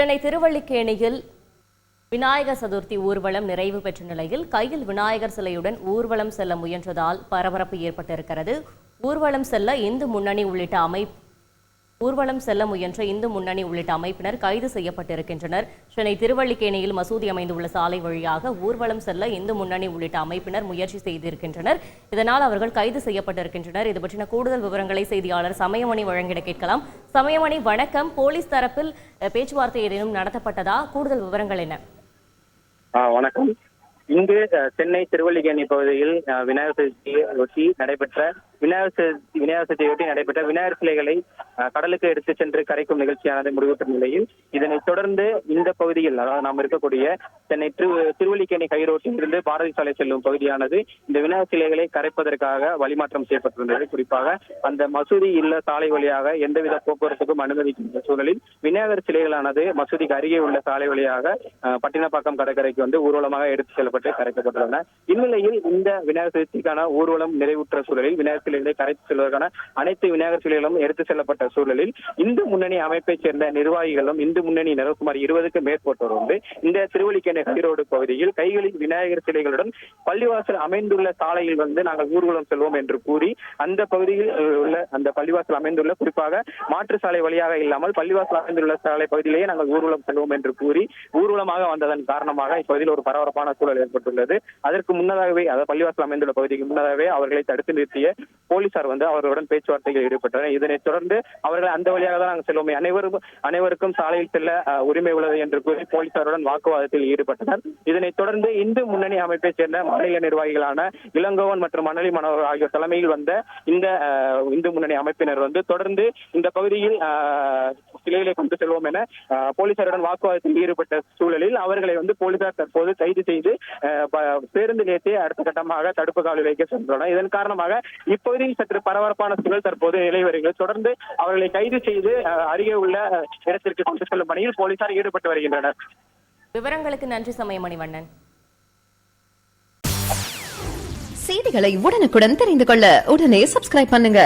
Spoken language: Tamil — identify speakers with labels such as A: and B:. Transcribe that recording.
A: சென்னை திருவல்லிக்கேணியில் விநாயகர் சதுர்த்தி ஊர்வலம் நிறைவு பெற்ற நிலையில் கையில் விநாயகர் சிலையுடன் ஊர்வலம் செல்ல முயன்றதால் பரபரப்பு ஏற்பட்டிருக்கிறது. ஊர்வலம் செல்ல இந்து முன்னணி உள்ளிட்ட அமைப்பினர் கைது செய்யப்பட்டிருக்கின்றனர். சென்னை திருவல்லிக்கேணியில் மசூதி அமைந்துள்ள சாலை வழியாக ஊர்வலம் செல்ல இந்து முன்னணி உள்ளிட்ட அமைப்பினர் முயற்சி செய்திருக்கின்றனர். இதனால் அவர்கள் கைது செய்யப்பட்டிருக்கின்றனர். இது பற்றின கூடுதல் விவரங்களை செய்தியாளர் சமயமணி வழங்கிட கேட்கலாம். சமயமணி, வணக்கம். போலீஸ் தரப்பில் பேச்சுவார்த்தை ஏதேனும் நடத்தப்பட்டதா? கூடுதல் விவரங்கள் என்ன?
B: வணக்கம். இங்கு சென்னை திருவல்லிக்கேணி பகுதியில் விநாயகர் சதுர்த்தியொட்டி நடைபெற்ற விநாயகர் சிலைகளை கடலுக்கு எடுத்து சென்று கரைக்கும் நிகழ்ச்சியானது முடிவுற்ற நிலையில் இதனைத் தொடர்ந்து இந்த பகுதியில், அதாவது நாம் இருக்கக்கூடிய சென்னை திருவல்லிக்கேணி கைரோட்டில் இருந்து பாரதி சாலை செல்லும் பகுதியானது இந்த விநாயகர் சிலைகளை கரைப்பதற்காக வழிமாற்றம் செய்யப்பட்டிருந்தது. குறிப்பாக அந்த மசூதி இல்ல சாலை வழியாக எந்தவித போக்குவரத்துக்கும் அனுமதிக்கின்ற சூழலில் விநாயகர் சிலைகளானது மசூதிக்கு அருகே உள்ள சாலை வழியாக பட்டினப்பாக்கம் கடற்கரைக்கு வந்து ஊர்வலமாக எடுத்து செல்லப்பட்டு கரைக்கப்பட்டுள்ளன. இந்நிலையில் இந்த விநாயகர் சதுர்த்திக்கான ஊர்வலம் நிறைவுற்ற சூழலில் விநாயகர் சிலைகளை கரைத்து செல்வதற்கான அனைத்து விநாயகர் சிலைகளும் எடுத்து செல்லப்பட்ட சூழலில் இந்து முன்னணி அமைப்பைச் சேர்ந்த நிர்வாகிகளும் இந்து முன்னணியினரும் சுமார் 20க்கும் மேற்பட்டோர் வந்து இந்த திருவல்லிக்கேணி கைரோடு பகுதியில் கைகளில் விநாயகர் சிலைகளுடன் பள்ளிவாசல் அமைந்துள்ள சாலையில் வந்து நாங்கள் ஊர்வலம் செல்வோம் என்று கூறி அந்த பகுதியில் உள்ள அந்த பள்ளிவாசல் அமைந்துள்ள, குறிப்பாக மாற்று சாலை வழியாக இல்லாமல் பள்ளிவாசல் அமைந்துள்ள சாலை பகுதியிலேயே நாங்கள் ஊர்வலம் செல்வோம் என்று கூறி ஊர்வலமாக வந்ததன் காரணமாக இப்பகுதியில் ஒரு பரபரப்பான சூழல் ஏற்பட்டுள்ளது. அதற்கு முன்னதாகவே, அதாவது பள்ளிவாசல் அமைந்துள்ள பகுதிக்கு முன்னதாகவே அவர்களை தடுத்து நிறுத்திய போலீசார் வந்து அவர்களுடன் பேச்சுவார்த்தைகள் ஈடுபட்டனர். இதனைத் தொடர்ந்து அவர்கள் அந்த வழியாக தான் நாங்கள் செல்வோமே, அனைவருக்கும் சாலையில் செல்ல உரிமை உள்ளது என்று கூறி போலீசாருடன் வாக்குவாதத்தில் ஈடுபட்டனர். இதனைத் தொடர்ந்து இந்து முன்னணி அமைப்பை சேர்ந்த மாநில நிர்வாகிகளான இளங்கோவன் மற்றும் மணலி மனோகர் ஆகியோர் தலைமையில் வந்த இந்த இந்து முன்னணி அமைப்பினர் வந்து தொடர்ந்து இந்த பகுதியில் சிலைகளை கொண்டு செல்வோம் என போலீசாருடன் வாக்குவாதத்தில் ஈடுபட்ட சூழலில் அவர்களை வந்து போலீசார் தற்போது கைது செய்து பேருந்து நிலையத்தை அடுத்த கட்டமாக தடுப்பு காவலில் வைக்க சென்றுள்ளனர். இதன் காரணமாக இப்பகுதியில் சற்று பரபரப்பான சூழல் தற்போது நிலை வருகிறது. தொடர்ந்து அவர்களை கைது செய்து அருகே உள்ள இடத்திற்கு கொண்டு செல்லும் பணியில் போலீசார் ஈடுபட்டு வருகின்றனர்.
A: விவரங்களுக்கு நன்றி சமயமணிவண்ணன்.
C: செய்திகளை உடனுக்குடன் தெரிந்து கொள்ள உடனே சப்ஸ்கிரைப் பண்ணுங்க.